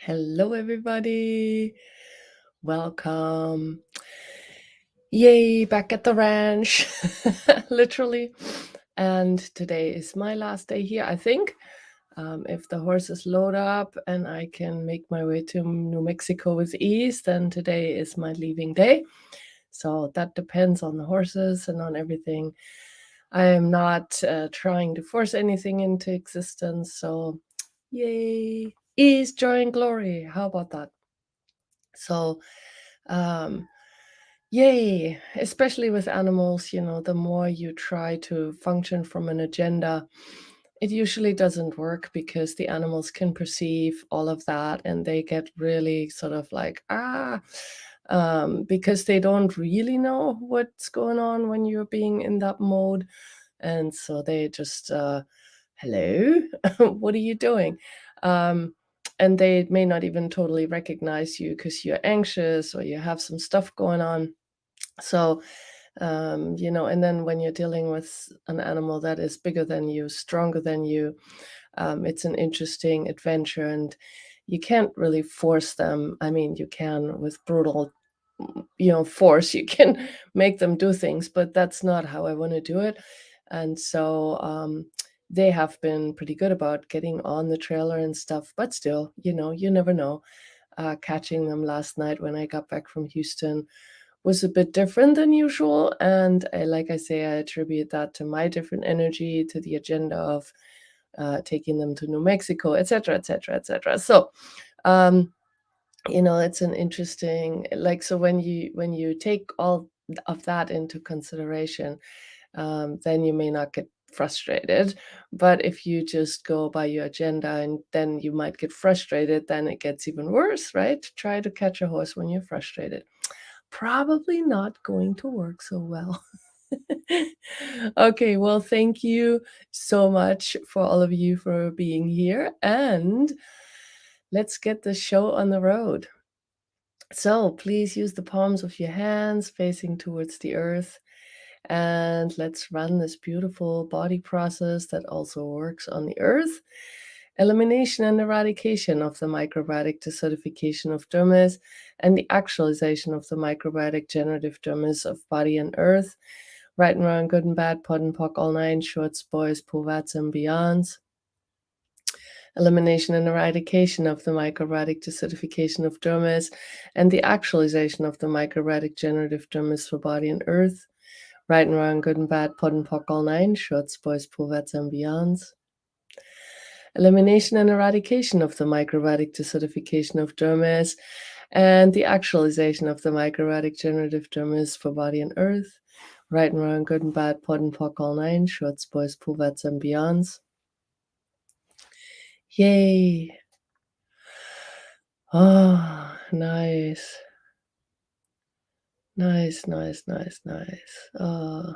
Hello, everybody. Welcome. Yay, back at the ranch, literally. And today is my last day here, I think. If the horses load up and I can make my way to New Mexico with ease, then today is my leaving day. So that depends on the horses and on everything. I am not trying to force anything into existence. So, yay, ease, joy, and glory. How about that? So, um, yay, especially with animals, the more you try to function from an agenda, it usually doesn't work because the animals can perceive all of that and they get really sort of like, because they don't really know what's going on when you're being in that mode. And so they just, hello, what are you doing? Um, and they may not even totally recognize you because you're anxious or you have some stuff going on. So, and then when you're dealing with an animal that is bigger than you, stronger than you, it's an interesting adventure, and you can't really force them. I mean, you can with brutal, force. You can make them do things, but that's not how I want to do it. And so, they have been pretty good about getting on the trailer and stuff, but still, you never know. Catching them last night when I got back from Houston was a bit different than usual. And like I say, I attribute that to my different energy, to the agenda of taking them to New Mexico, etc., etc., etc. So, um, it's an interesting, like, so when you take all of that into consideration, then you may not get frustrated. But if you just go by your agenda and then you might get frustrated, then it gets even worse, right? Try to catch a horse when you're frustrated. Probably not going to work so well. Okay, well, thank you so much for all of you for being here, and let's get the show on the road. So please use the palms of your hands facing towards the earth, and let's run this beautiful body process that also works on the earth. Elimination and eradication of the microbiotic desertification of dermis and the actualization of the microbiotic generative dermis of body and earth. Right and wrong, good and bad, pod and poc, all nine, shorts, boys, povats, and beyonds. Elimination and eradication of the microbiotic desertification of dermis and the actualization of the microbiotic generative dermis for body and earth. Right and wrong, good and bad, pod and poc, all nine, shorts, boys, povats, and beyonds. Elimination and eradication of the microbiotic desertification of dermis and the actualization of the microbiotic generative dermis for body and earth. Right and wrong, good and bad, pod and poc, all nine, shorts, boys, povats, and beyonds. Yay. Oh, nice. Nice, nice, nice, nice. Oh,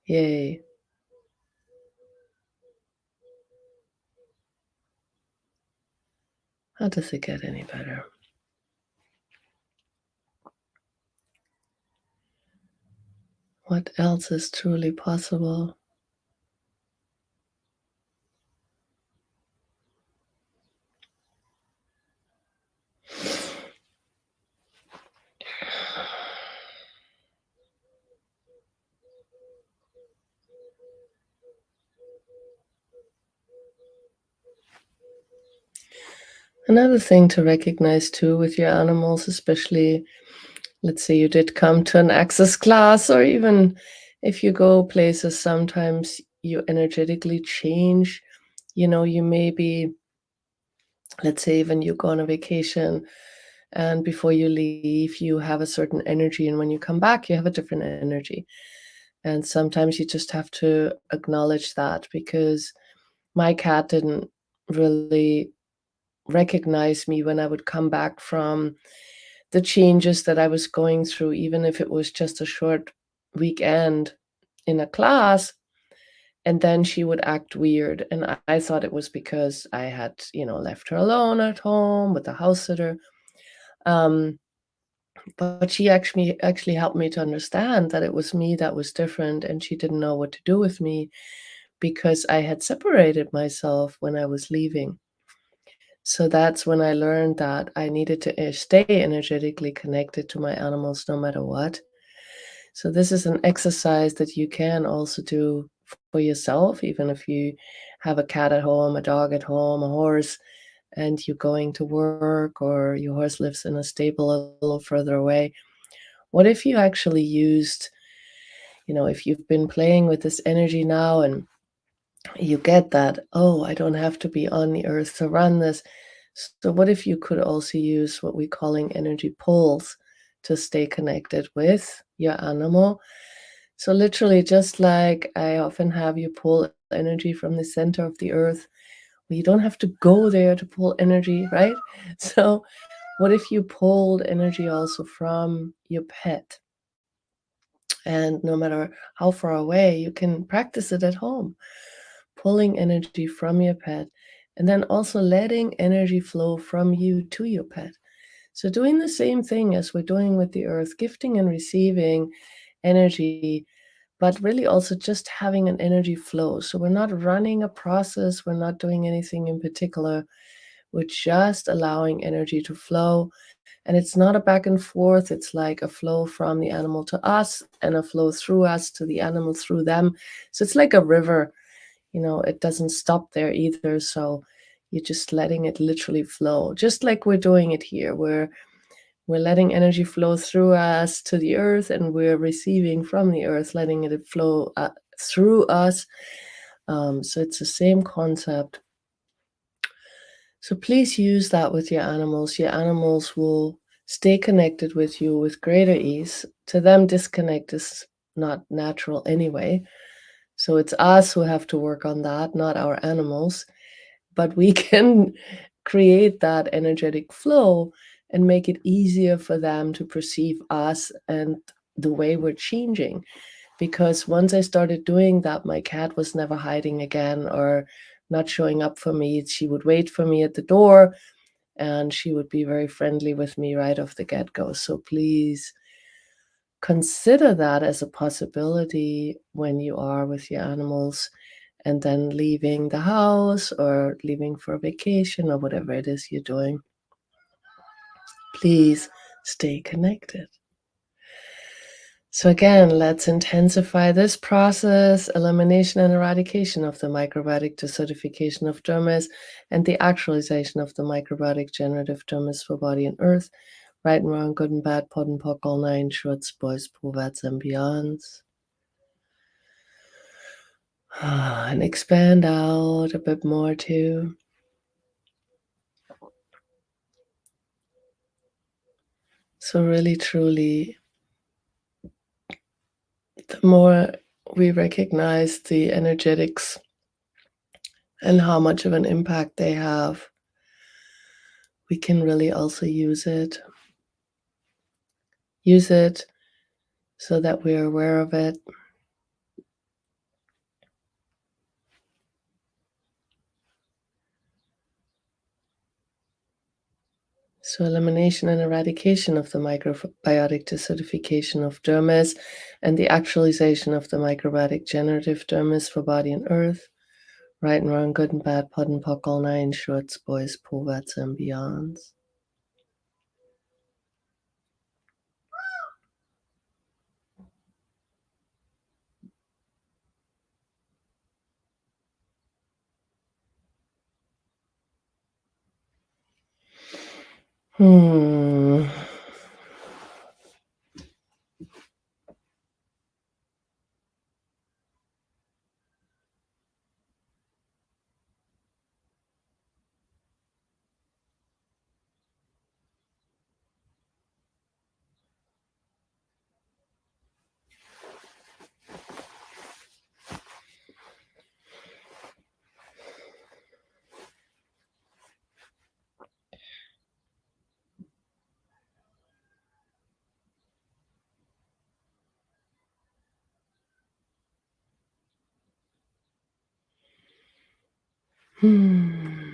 yay. How does it get any better? What else is truly possible? Another thing to recognize too with your animals, especially, let's say you did come to an access class, or even if you go places, sometimes you energetically change. You may be, let's say, when you go on a vacation and before you leave, you have a certain energy, and when you come back, you have a different energy. And sometimes you just have to acknowledge that, because my cat didn't really recognize me when I would come back from the changes that I was going through, even if it was just a short weekend in a class. And then she would act weird. And I thought it was because I had, left her alone at home with the house sitter. Um, but she actually helped me to understand that it was me that was different, and she didn't know what to do with me because I had separated myself when I was leaving. So that's when I learned that I needed to stay energetically connected to my animals no matter what. So this is an exercise that you can also do for yourself, even if you have a cat at home, a dog at home, a horse, and you're going to work or your horse lives in a stable a little further away. What if you actually used, if you've been playing with this energy now and you get that, oh, I don't have to be on the earth to run this. So what if you could also use what we're calling energy poles to stay connected with your animal? So literally, just like I often have you pull energy from the center of the earth, well, you don't have to go there to pull energy, right? So what if you pulled energy also from your pet? And no matter how far away, you can practice it at home, pulling energy from your pet, and then also letting energy flow from you to your pet. So, doing the same thing as we're doing with the earth, gifting and receiving energy, but really also just having an energy flow. So, we're not running a process, we're not doing anything in particular, we're just allowing energy to flow. And it's not a back and forth, it's like a flow from the animal to us and a flow through us to the animal through them. So, it's like a river, it doesn't stop there either. So you're just letting it literally flow, just like we're doing it here. We're letting energy flow through us to the earth, and we're receiving from the earth, letting it flow through us. So it's the same concept. So please use that with your animals. Your animals will stay connected with you with greater ease. To them, disconnect is not natural anyway. So it's us who have to work on that, not our animals. But we can create that energetic flow and make it easier for them to perceive us and the way we're changing. Because once I started doing that, my cat was never hiding again or not showing up for me. She would wait for me at the door and she would be very friendly with me right off the get go. So please consider that as a possibility when you are with your animals and then leaving the house or leaving for a vacation or whatever it is you're doing. Please stay connected. So, again, let's intensify this process: elimination and eradication of the microbiotic desertification of dermis and the actualization of the microbiotic generative dermis for body and earth. Right and wrong, good and bad, pod and poc, all nine shorts, boys, perverts, and beyonds. And expand out a bit more too. So, really, truly, the more we recognize the energetics and how much of an impact they have, we can really also use it. Use it so that we're aware of it. So, elimination and eradication of the microbiotic desertification of dermis and the actualization of the microbiotic generative dermis for body and earth. Right and wrong, good and bad, pod and poc, all nine shorts, boys, perverts, and beyonds. Hmm. Hmm.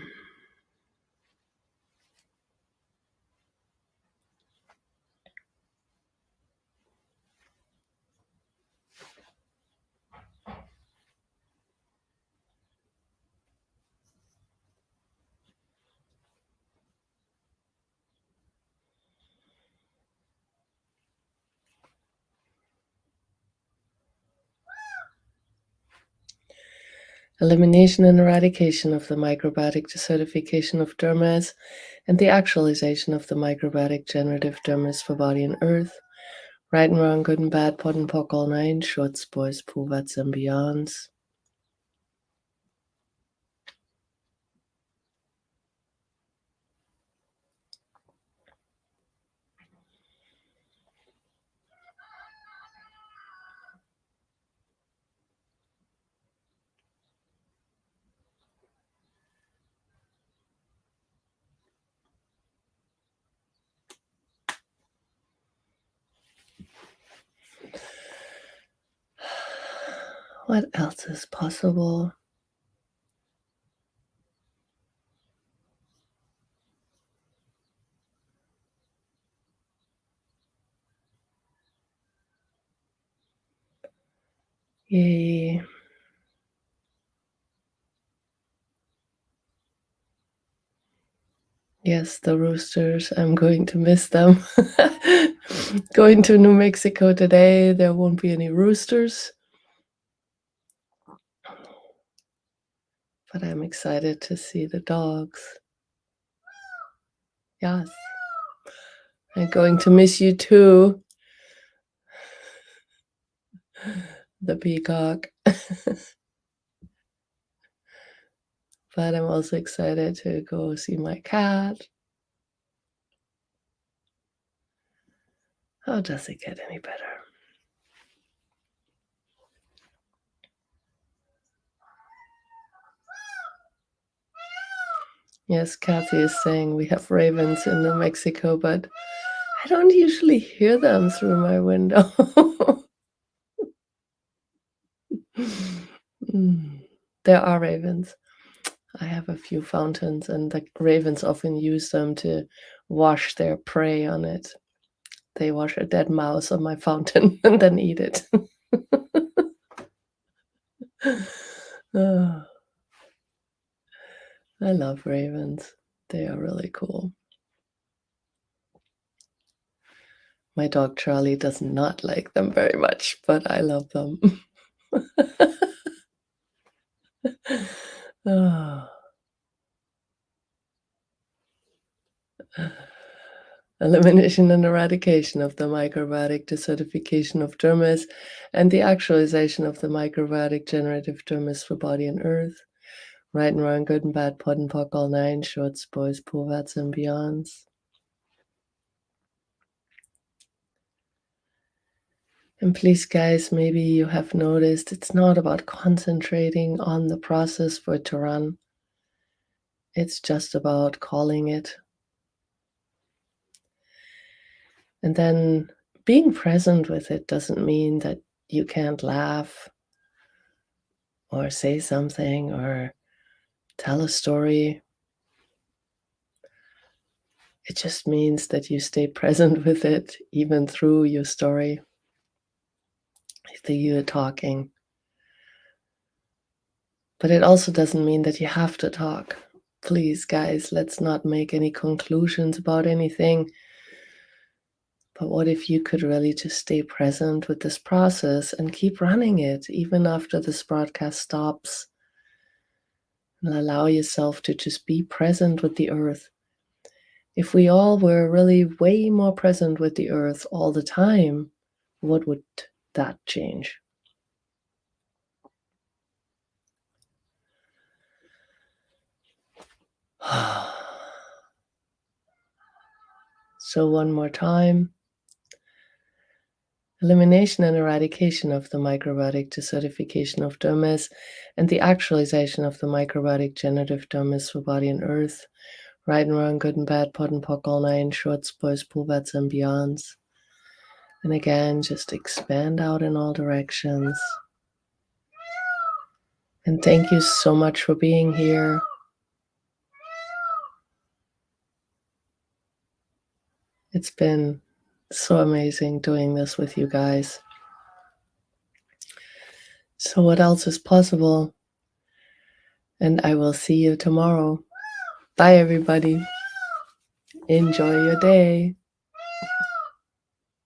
elimination and eradication of the microbiotic desertification of dermis, and the actualization of the microbiotic generative dermis for body and earth. Right and wrong, good and bad, pod and pock, all nine, shorts, boys, poovats, and beyonds. What else is possible? Yay. Yes, the roosters. I'm going to miss them. Going to New Mexico today, there won't be any roosters. But I'm excited to see the dogs. Yes. I'm going to miss you too. The peacock. But I'm also excited to go see my cat. How does it get any better? Yes, Kathy is saying we have ravens in New Mexico, but I don't usually hear them through my window. There are ravens. I have a few fountains, and the ravens often use them to wash their prey on it. They wash a dead mouse on my fountain and then eat it. Oh, I love ravens. They are really cool. My dog Charlie does not like them very much, but I love them. Oh. Elimination and eradication of the microbiotic desertification of dermis, and the actualization of the microbiotic generative dermis for body and earth. Right and wrong, good and bad, pod and pock, all nine, shorts, boys, poovats, and beyonds. And please, guys, maybe you have noticed it's not about concentrating on the process for it to run. It's just about calling it. And then being present with it doesn't mean that you can't laugh or say something or tell a story. It just means that you stay present with it even through your story, that you're talking. But it also doesn't mean that you have to talk. Please, guys, let's not make any conclusions about anything. But what if you could really just stay present with this process and keep running it even after this broadcast stops? And allow yourself to just be present with the earth. If we all were really way more present with the earth all the time, what would that change? So one more time. Elimination and eradication of the microbiotic desertification of dermis, and the actualization of the microbiotic generative dermis for body and earth. Right and wrong, good and bad, pod and pock, all nine, shorts, boys, poovats, and beyonds. And again, just expand out in all directions. And thank you so much for being here. It's been so amazing doing this with you guys. So what else is possible? And I will see you tomorrow. Bye, everybody. Enjoy your day.